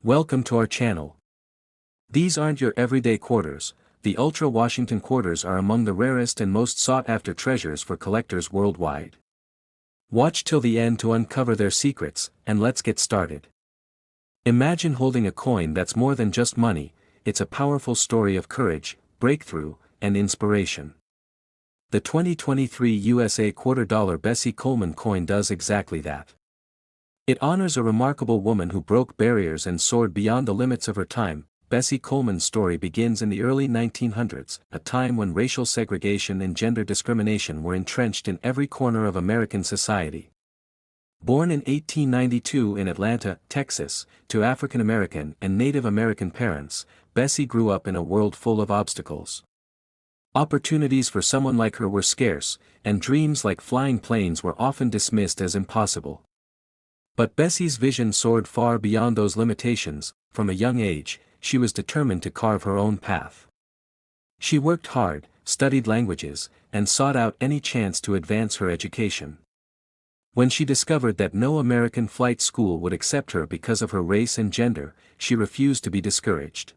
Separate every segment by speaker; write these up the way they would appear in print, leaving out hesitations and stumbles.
Speaker 1: Welcome to our channel. These aren't your everyday quarters. The Ultra Washington quarters are among the rarest and most sought-after treasures for collectors worldwide. Watch till the end to uncover their secrets, and let's get started. Imagine holding a coin that's more than just money. It's a powerful story of courage, breakthrough, and inspiration. The 2023 USA $quarter Bessie Coleman coin does exactly that. It honors a remarkable woman who broke barriers and soared beyond the limits of her time. Bessie Coleman's story begins in the early 1900s, a time when racial segregation and gender discrimination were entrenched in every corner of American society. Born in 1892 in Atlanta, Texas, to African American and Native American parents, Bessie grew up in a world full of obstacles. Opportunities for someone like her were scarce, and dreams like flying planes were often dismissed as impossible. But Bessie's vision soared far beyond those limitations. From a young age, she was determined to carve her own path. She worked hard, studied languages, and sought out any chance to advance her education. When she discovered that no American flight school would accept her because of her race and gender, she refused to be discouraged.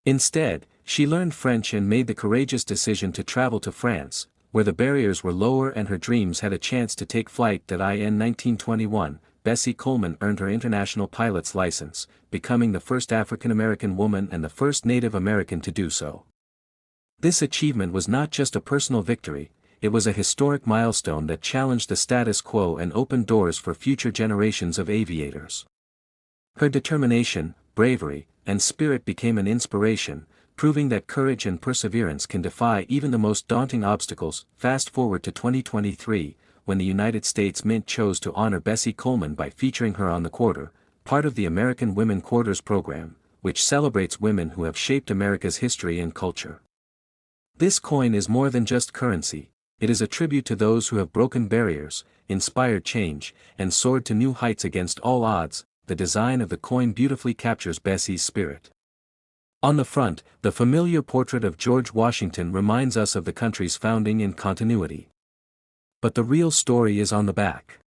Speaker 1: Instead, she learned French and made the courageous decision to travel to France, where the barriers were lower and her dreams had a chance to take flight. In 1921, Bessie Coleman earned her international pilot's license, becoming the first African American woman and the first Native American to do so. This achievement was not just a personal victory, it was a historic milestone that challenged the status quo and opened doors for future generations of aviators. Her determination, bravery, and spirit became an inspiration, proving that courage and perseverance can defy even the most daunting obstacles. Fast forward to 2023, when the United States Mint chose to honor Bessie Coleman by featuring her on the quarter, part of the American Women Quarters program, which celebrates women who have shaped America's history and culture. This coin is more than just currency, it is a tribute to those who have broken barriers, inspired change, and soared to new heights against all odds. The design of the coin beautifully captures Bessie's spirit. On the front, the familiar portrait of George Washington reminds us of the country's founding and continuity. But the real story is on the back.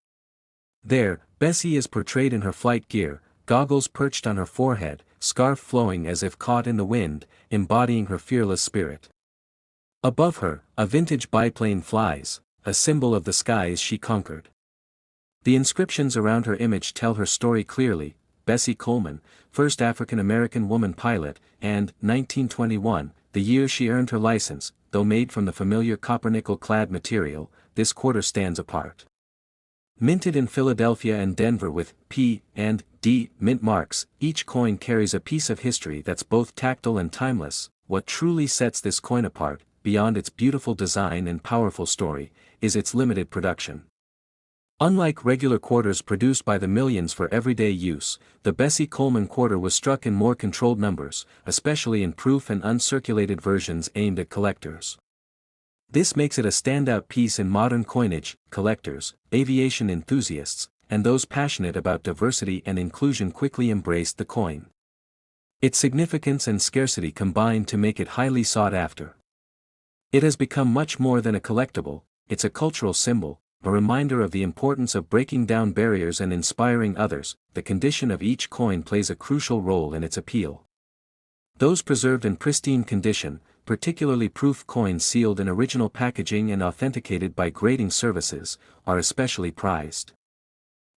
Speaker 1: There, Bessie is portrayed in her flight gear, goggles perched on her forehead, scarf flowing as if caught in the wind, embodying her fearless spirit. Above her, a vintage biplane flies, a symbol of the skies she conquered. The inscriptions around her image tell her story clearly: Bessie Coleman, first African American woman pilot, and 1921, the year she earned her license. Though made from the familiar copper-nickel-clad material, this quarter stands apart. Minted in Philadelphia and Denver with P and D mint marks, each coin carries a piece of history that's both tactile and timeless. What truly sets this coin apart, beyond its beautiful design and powerful story, is its limited production. Unlike regular quarters produced by the millions for everyday use, the Bessie Coleman quarter was struck in more controlled numbers, especially in proof and uncirculated versions aimed at collectors. This makes it a standout piece in modern coinage. Collectors, aviation enthusiasts, and those passionate about diversity and inclusion quickly embraced the coin. Its significance and scarcity combined to make it highly sought after. It has become much more than a collectible, it's a cultural symbol, a reminder of the importance of breaking down barriers and inspiring others. The condition of each coin plays a crucial role in its appeal. Those preserved in pristine condition, particularly proof coins sealed in original packaging and authenticated by grading services, are especially prized.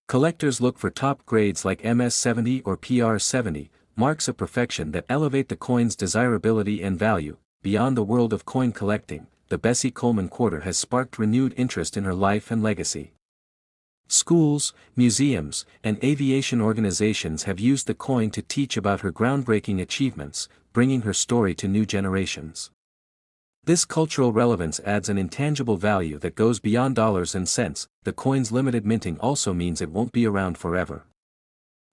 Speaker 1: Collectors look for top grades like MS70 or PR70, marks of perfection that elevate the coin's desirability and value. Beyond the world of coin collecting, the Bessie Coleman quarter has sparked renewed interest in her life and legacy. Schools, museums, and aviation organizations have used the coin to teach about her groundbreaking achievements, bringing her story to new generations. This cultural relevance adds an intangible value that goes beyond dollars and cents. The coin's limited minting also means it won't be around forever.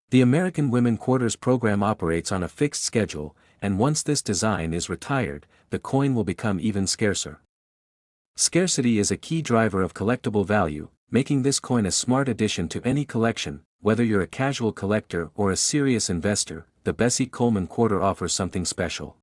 Speaker 1: The American Women Quarters program operates on a fixed schedule, and once this design is retired, the coin will become even scarcer. Scarcity is a key driver of collectible value, making this coin a smart addition to any collection. Whether you're a casual collector or a serious investor, the Bessie Coleman quarter offers something special.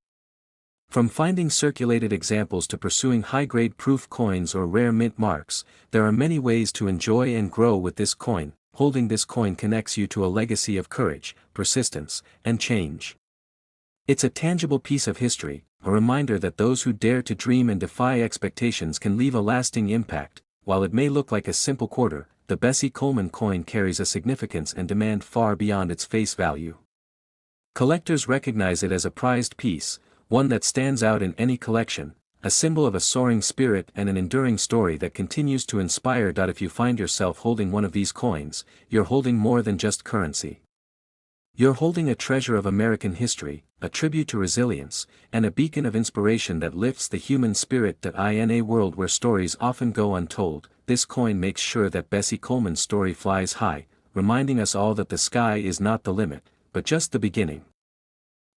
Speaker 1: From finding circulated examples to pursuing high-grade proof coins or rare mint marks, there are many ways to enjoy and grow with this coin. holding this coin connects you to a legacy of courage, persistence, and change. It's a tangible piece of history, a reminder that those who dare to dream and defy expectations can leave a lasting impact. While it may look like a simple quarter, the Bessie Coleman coin carries a significance and demand far beyond its face value. Collectors recognize it as a prized piece, one that stands out in any collection, a symbol of a soaring spirit and an enduring story that continues to inspire. If you find yourself holding one of these coins, you're holding more than just currency. You're holding a treasure of American history, a tribute to resilience, and a beacon of inspiration that lifts the human spirit. In a world where stories often go untold, this coin makes sure that Bessie Coleman's story flies high, reminding us all that the sky is not the limit, but just the beginning.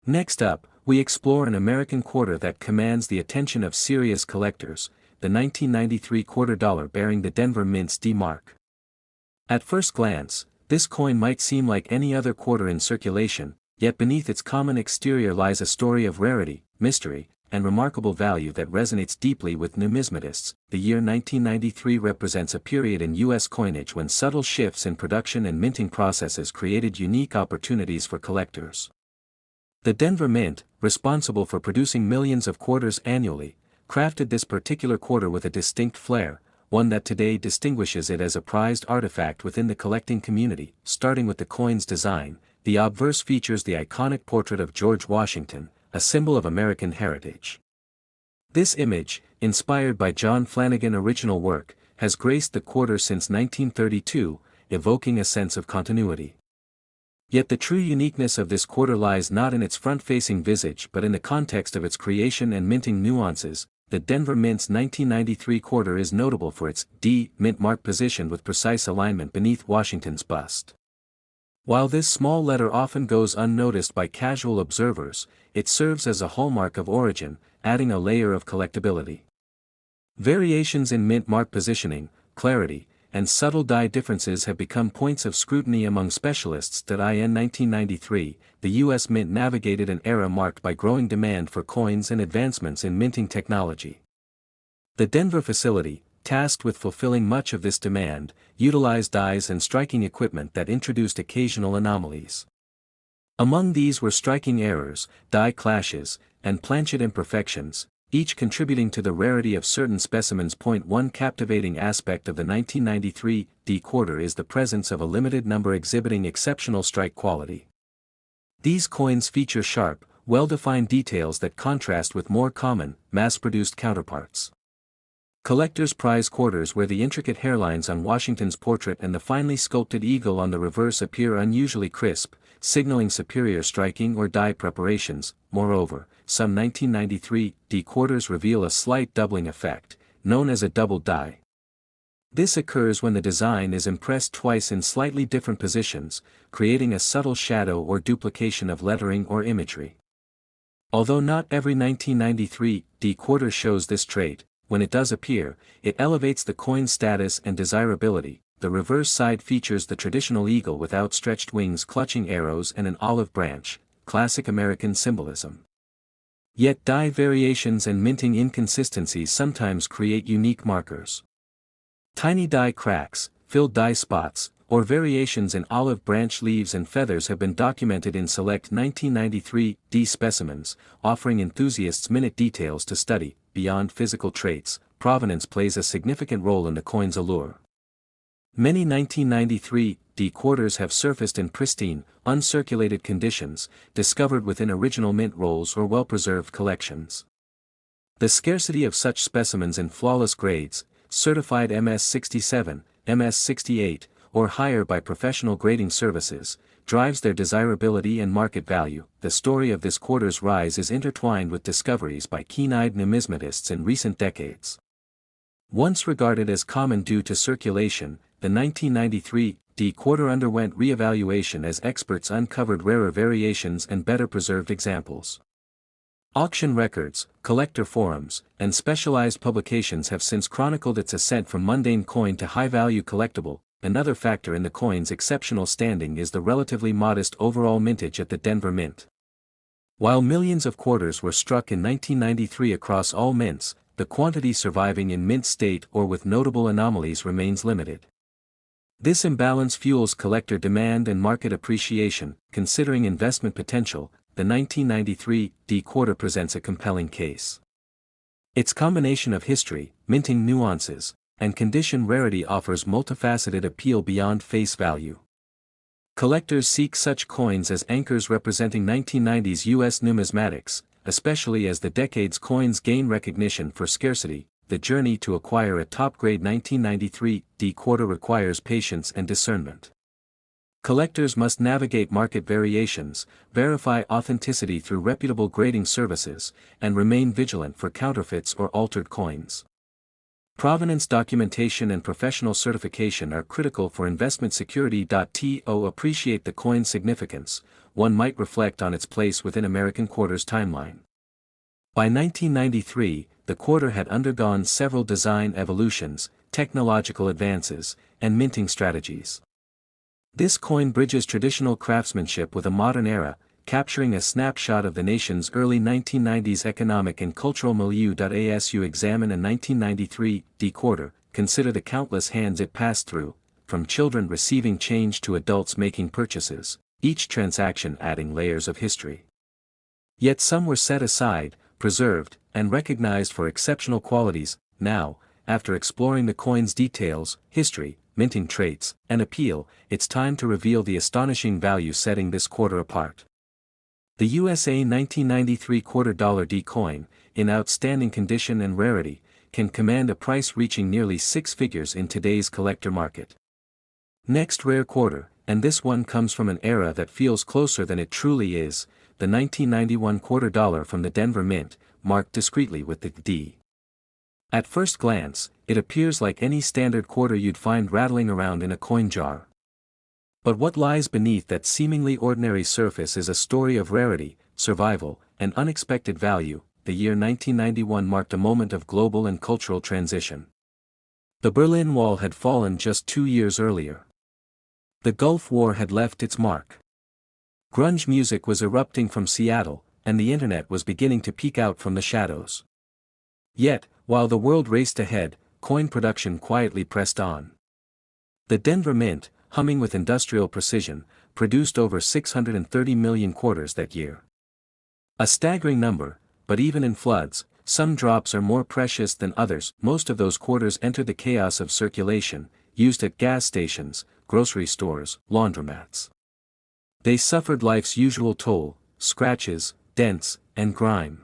Speaker 1: Next up, we explore an American quarter that commands the attention of serious collectors, the 1993 quarter dollar bearing the Denver Mint's D mark. At first glance, this coin might seem like any other quarter in circulation, yet beneath its common exterior lies a story of rarity, mystery, and remarkable value that resonates deeply with numismatists. The year 1993 represents a period in U.S. coinage when subtle shifts in production and minting processes created unique opportunities for collectors. The Denver Mint, responsible for producing millions of quarters annually, crafted this particular quarter with a distinct flair, one that today distinguishes it as a prized artifact within the collecting community. Starting with the coin's design, the obverse features the iconic portrait of George Washington, a symbol of American heritage. This image, inspired by John Flanagan's original work, has graced the quarter since 1932, evoking a sense of continuity. Yet the true uniqueness of this quarter lies not in its front-facing visage but in the context of its creation and minting nuances. The Denver Mint's 1993 quarter is notable for its D mint mark positioned with precise alignment beneath Washington's bust. While this small letter often goes unnoticed by casual observers, it serves as a hallmark of origin, adding a layer of collectability. Variations in mint mark positioning, clarity, and subtle die differences have become points of scrutiny among specialists. In 1993, the U.S. Mint navigated an era marked by growing demand for coins and advancements in minting technology. The Denver facility, tasked with fulfilling much of this demand, utilized dies and striking equipment that introduced occasional anomalies. Among these were striking errors, die clashes, and planchet imperfections, each contributing to the rarity of certain specimens. One captivating aspect of the 1993 D quarter is the presence of a limited number exhibiting exceptional strike quality. These coins feature sharp, well-defined details that contrast with more common, mass-produced counterparts. Collectors prize quarters where the intricate hairlines on Washington's portrait and the finely sculpted eagle on the reverse appear unusually crisp, signaling superior striking or die preparations. Moreover, some 1993 D quarters reveal a slight doubling effect, known as a double die. This occurs when the design is impressed twice in slightly different positions, creating a subtle shadow or duplication of lettering or imagery. Although not every 1993 D quarter shows this trait, when it does appear, it elevates the coin's status and desirability. The reverse side features the traditional eagle with outstretched wings clutching arrows and an olive branch, classic American symbolism. Yet die variations and minting inconsistencies sometimes create unique markers. Tiny die cracks, filled die spots, or variations in olive branch leaves and feathers have been documented in select 1993 D specimens, offering enthusiasts minute details to study. Beyond physical traits, provenance plays a significant role in the coin's allure. Many 1993 D quarters have surfaced in pristine, uncirculated conditions, discovered within original mint rolls or well-preserved collections. The scarcity of such specimens in flawless grades, certified MS-67, MS-68, or higher by professional grading services, drives their desirability and market value. The story of this quarter's rise is intertwined with discoveries by keen-eyed numismatists in recent decades. Once regarded as common due to circulation, the 1993 D quarter underwent re-evaluation as experts uncovered rarer variations and better preserved examples. Auction records, collector forums, and specialized publications have since chronicled its ascent from mundane coin to high-value collectible. Another factor in the coin's exceptional standing is the relatively modest overall mintage at the Denver Mint. While millions of quarters were struck in 1993 across all mints, the quantity surviving in mint state or with notable anomalies remains limited. This imbalance fuels collector demand and market appreciation. Considering investment potential, the 1993 D quarter presents a compelling case. Its combination of history, minting nuances, and condition rarity offers multifaceted appeal beyond face value. Collectors seek such coins as anchors representing 1990s U.S. numismatics, especially as the decade's coins gain recognition for scarcity. The journey to acquire a top-grade 1993 D quarter requires patience and discernment. Collectors must navigate market variations, verify authenticity through reputable grading services, and remain vigilant for counterfeits or altered coins. Provenance documentation and professional certification are critical for investment security. To appreciate the coin's significance, one might reflect on its place within American quarters timeline. By 1993, the quarter had undergone several design evolutions, technological advances, and minting strategies. This coin bridges traditional craftsmanship with a modern era, capturing a snapshot of the nation's early 1990s economic and cultural milieu. As you examine a 1993 D quarter, consider the countless hands it passed through, from children receiving change to adults making purchases, each transaction adding layers of history. Yet some were set aside, preserved, and recognized for exceptional qualities. Now, after exploring the coin's details, history, minting traits, and appeal, it's time to reveal the astonishing value setting this quarter apart. The USA 1993 $quarter D coin, in outstanding condition and rarity, can command a price reaching nearly six figures in today's collector market. Next, rare quarter, and this one comes from an era that feels closer than it truly is, the 1991 $quarter from the Denver Mint, marked discreetly with the D. At first glance, it appears like any standard quarter you'd find rattling around in a coin jar. But what lies beneath that seemingly ordinary surface is a story of rarity, survival, and unexpected value. The year 1991 marked a moment of global and cultural transition. The Berlin Wall had fallen just 2 years earlier. The Gulf War had left its mark. Grunge music was erupting from Seattle, and the internet was beginning to peek out from the shadows. Yet, while the world raced ahead, coin production quietly pressed on. The Denver Mint, humming with industrial precision, produced over 630 million quarters that year. A staggering number, but even in floods, some drops are more precious than others. Most of those quarters entered the chaos of circulation, used at gas stations, grocery stores, laundromats. They suffered life's usual toll, scratches, dents, and grime.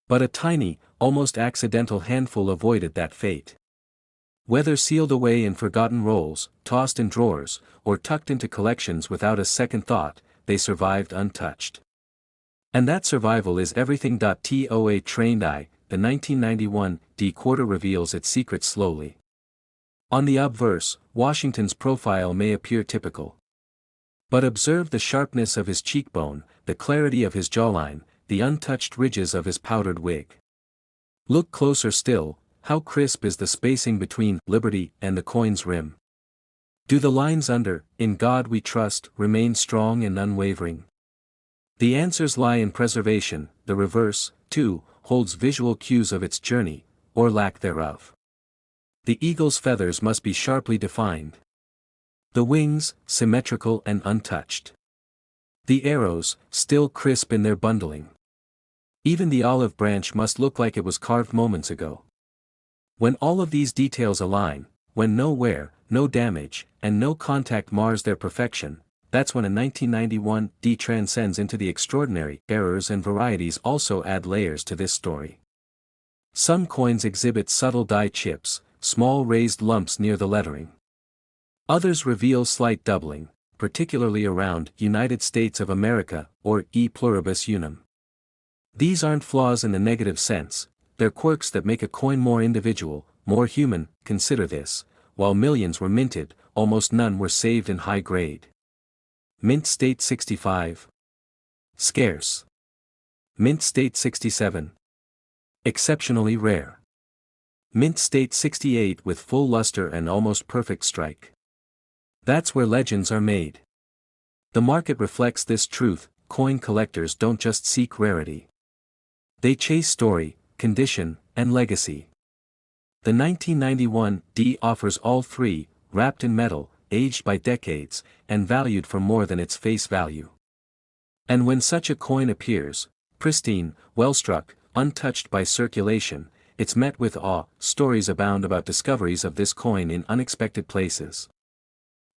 Speaker 1: But a tiny, almost accidental handful avoided that fate. Whether sealed away in forgotten rolls, tossed in drawers, or tucked into collections without a second thought, they survived untouched. And that survival is everything. To a trained eye, the 1991 D quarter reveals its secrets slowly. On the obverse, Washington's profile may appear typical. But observe the sharpness of his cheekbone, the clarity of his jawline, the untouched ridges of his powdered wig. Look closer still, how crisp is the spacing between Liberty and the coin's rim. Do the lines under, "In God We Trust," remain strong and unwavering? The answers lie in preservation. The reverse, too, holds visual cues of its journey, or lack thereof. The eagle's feathers must be sharply defined. The wings, symmetrical and untouched. The arrows, still crisp in their bundling. Even the olive branch must look like it was carved moments ago. When all of these details align, when no wear, no damage, and no contact mars their perfection, that's when a 1991 D transcends into the extraordinary. Errors and varieties also add layers to this story. Some coins exhibit subtle die chips, small raised lumps near the lettering. Others reveal slight doubling, particularly around "United States of America" or "E pluribus unum." These aren't flaws in the negative sense, they're quirks that make a coin more individual, more human. Consider this: while millions were minted, almost none were saved in high grade. Mint State 65. Scarce. Mint State 67. Exceptionally rare. Mint State 68 with full luster and almost perfect strike. That's where legends are made. The market reflects this truth: coin collectors don't just seek rarity. They chase story, condition, and legacy. The 1991 D offers all three, wrapped in metal, aged by decades, and valued for more than its face value. And when such a coin appears, pristine, well-struck, untouched by circulation, it's met with awe. Stories abound about discoveries of this coin in unexpected places.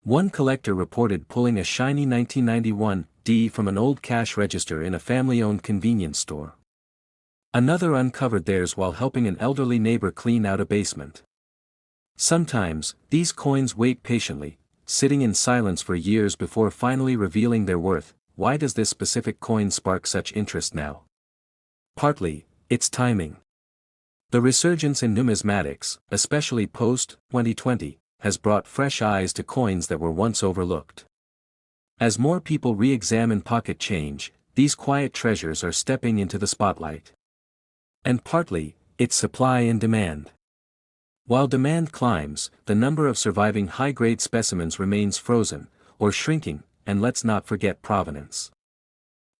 Speaker 1: One collector reported pulling a shiny 1991 D from an old cash register in a family-owned convenience store. Another uncovered theirs while helping an elderly neighbor clean out a basement. Sometimes, these coins wait patiently, sitting in silence for years before finally revealing their worth. Why does this specific coin spark such interest now? Partly, it's timing. The resurgence in numismatics, especially post-2020, has brought fresh eyes to coins that were once overlooked. As more people re-examine pocket change, these quiet treasures are stepping into the spotlight. And partly, it's supply and demand. While demand climbs, the number of surviving high-grade specimens remains frozen, or shrinking, and let's not forget provenance.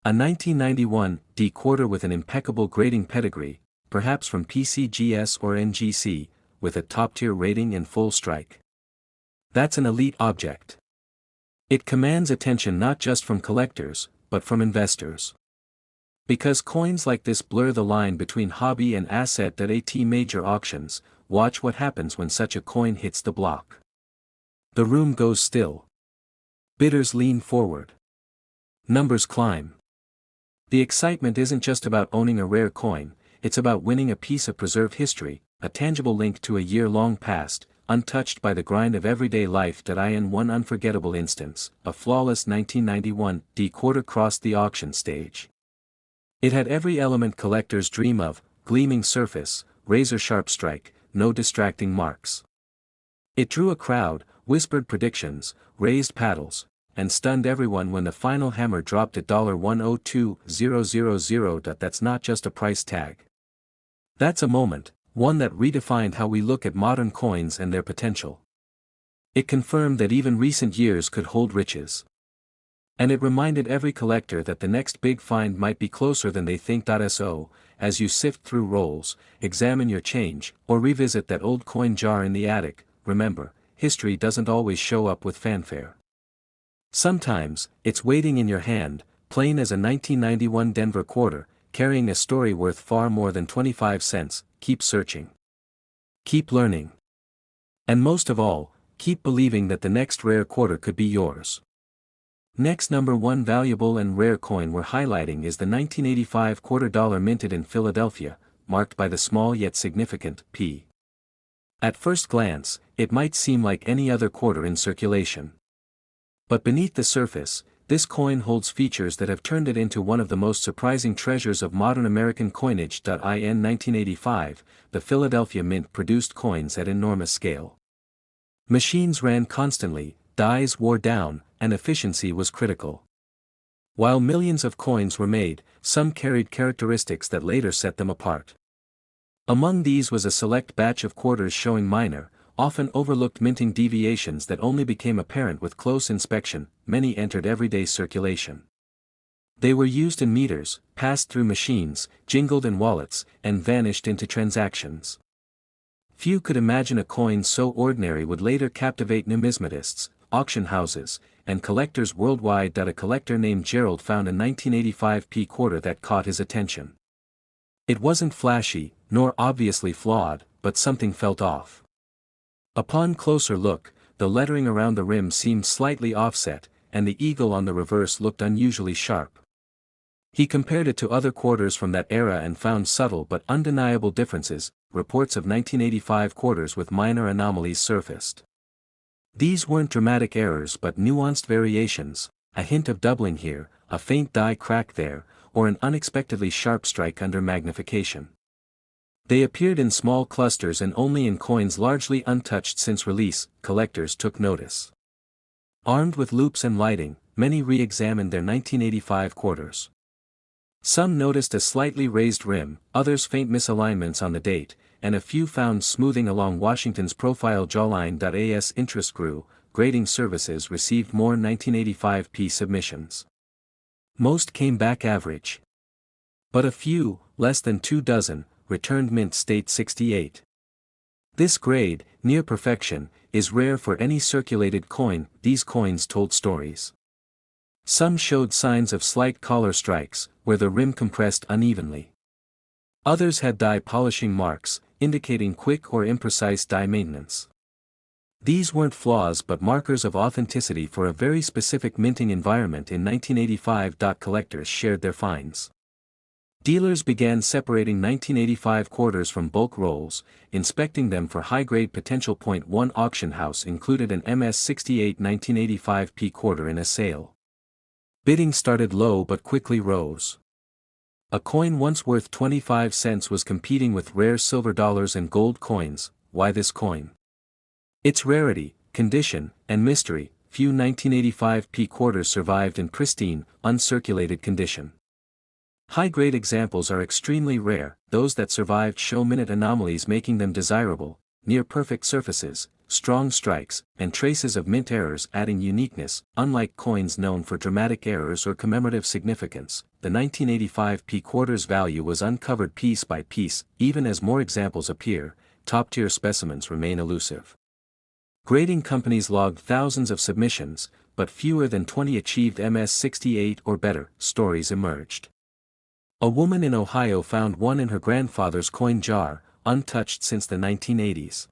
Speaker 1: A 1991 D quarter with an impeccable grading pedigree, perhaps from PCGS or NGC, with a top-tier rating and full strike. That's an elite object. It commands attention not just from collectors, but from investors. Because coins like this blur the line between hobby and asset at major auctions, watch what happens when such a coin hits the block. The room goes still. Bidders lean forward. Numbers climb. The excitement isn't just about owning a rare coin, it's about winning a piece of preserved history, a tangible link to a year-long past, untouched by the grind of everyday life. In one unforgettable instance, a flawless 1991 D quarter crossed the auction stage. It had every element collectors dream of: gleaming surface, razor-sharp strike, no distracting marks. It drew a crowd, whispered predictions, raised paddles, and stunned everyone when the final hammer dropped at $102,000. That's not just a price tag. That's a moment, one that redefined how we look at modern coins and their potential. It confirmed that even recent years could hold riches. And it reminded every collector that the next big find might be closer than they think. So, as you sift through rolls, examine your change, or revisit that old coin jar in the attic, remember, history doesn't always show up with fanfare. Sometimes, it's waiting in your hand, plain as a 1991 Denver quarter, carrying a story worth far more than 25 cents. Keep searching. Keep learning. And most of all, keep believing that the next rare quarter could be yours. Next, number one valuable and rare coin we're highlighting is the 1985 $quarter minted in Philadelphia, marked by the small yet significant P. At first glance, it might seem like any other quarter in circulation. But beneath the surface, this coin holds features that have turned it into one of the most surprising treasures of modern American coinage. In 1985, the Philadelphia Mint produced coins at enormous scale. Machines ran constantly, dies wore down, and efficiency was critical. While millions of coins were made, some carried characteristics that later set them apart. Among these was a select batch of quarters showing minor, often overlooked minting deviations that only became apparent with close inspection. Many entered everyday circulation. They were used in meters, passed through machines, jingled in wallets, and vanished into transactions. Few could imagine a coin so ordinary would later captivate numismatists, auction houses, and collectors worldwide. A collector named Gerald found a 1985 P quarter that caught his attention. It wasn't flashy, nor obviously flawed, but something felt off. Upon closer look, the lettering around the rim seemed slightly offset, and the eagle on the reverse looked unusually sharp. He compared it to other quarters from that era and found subtle but undeniable differences. Reports of 1985 quarters with minor anomalies surfaced. These weren't dramatic errors but nuanced variations, a hint of doubling here, a faint die crack there, or an unexpectedly sharp strike under magnification. They appeared in small clusters and only in coins largely untouched since release. Collectors took notice. Armed with loupes and lighting, many re-examined their 1985 quarters. Some noticed a slightly raised rim, others faint misalignments on the date, and a few found smoothing along Washington's profile jawline. As interest grew, grading services received more 1985 P submissions. Most came back average. But a few, less than 24, returned mint state 68. This grade, near perfection, is rare for any circulated coin. These coins told stories. Some showed signs of slight collar strikes, where the rim compressed unevenly. Others had die polishing marks, indicating quick or imprecise die maintenance. These weren't flaws but markers of authenticity for a very specific minting environment. In 1985, collectors shared their finds. Dealers began separating 1985 quarters from bulk rolls, inspecting them for high-grade potential. One auction house included an MS-68 1985 P quarter in a sale. Bidding started low but quickly rose. A coin once worth 25 cents was competing with rare silver dollars and gold coins. Why this coin? Its rarity, condition, and mystery. Few 1985 P quarters survived in pristine, uncirculated condition. High-grade examples are extremely rare. Those that survived show minute anomalies, making them desirable: near-perfect surfaces, strong strikes, and traces of mint errors, adding uniqueness. Unlike coins known for dramatic errors or commemorative significance, the 1985 P quarter's value was uncovered piece by piece. Even as more examples appear, top-tier specimens remain elusive. Grading companies logged thousands of submissions, but fewer than 20 achieved MS-68 or better. Stories emerged. A woman in Ohio found one in her grandfather's coin jar, untouched since the 1980s.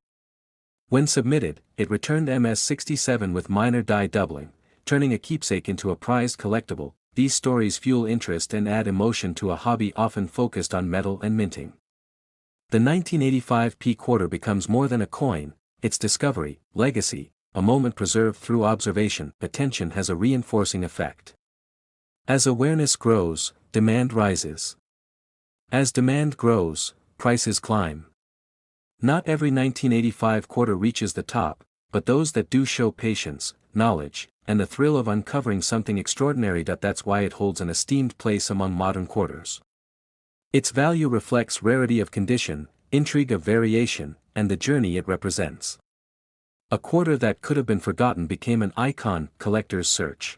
Speaker 1: When submitted, it returned MS-67 with minor die doubling, turning a keepsake into a prized collectible. These stories fuel interest and add emotion to a hobby often focused on metal and minting. The 1985 P quarter becomes more than a coin. Its discovery, legacy, a moment preserved through observation. Attention has a reinforcing effect. As awareness grows, demand rises. As demand grows, prices climb. Not every 1985 quarter reaches the top, but those that do show patience, knowledge, and the thrill of uncovering something extraordinary. That's why it holds an esteemed place among modern quarters. Its value reflects rarity of condition, intrigue of variation, and the journey it represents. A quarter that could have been forgotten became an icon. Collectors search.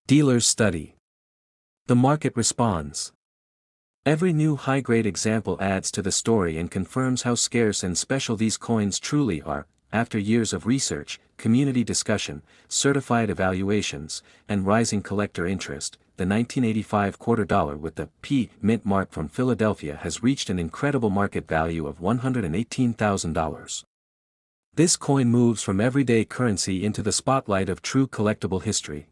Speaker 1: Dealers study. The market responds. Every new high-grade example adds to the story and confirms how scarce and special these coins truly are. After years of research, community discussion, certified evaluations, and rising collector interest, the 1985 quarter dollar with the P mint mark from Philadelphia has reached an incredible market value of $118,000. This coin moves from everyday currency into the spotlight of true collectible history.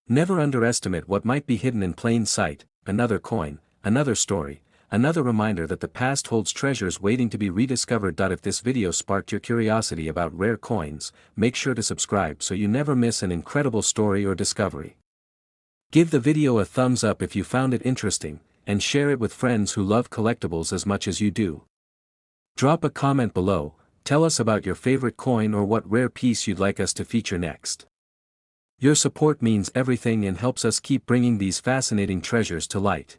Speaker 1: Never underestimate what might be hidden in plain sight. Another coin, another story, another reminder that the past holds treasures waiting to be rediscovered. If this video sparked your curiosity about rare coins, make sure to subscribe so you never miss an incredible story or discovery. Give the video a thumbs up if you found it interesting, and share it with friends who love collectibles as much as you do. Drop a comment below, tell us about your favorite coin or what rare piece you'd like us to feature next. Your support means everything and helps us keep bringing these fascinating treasures to light.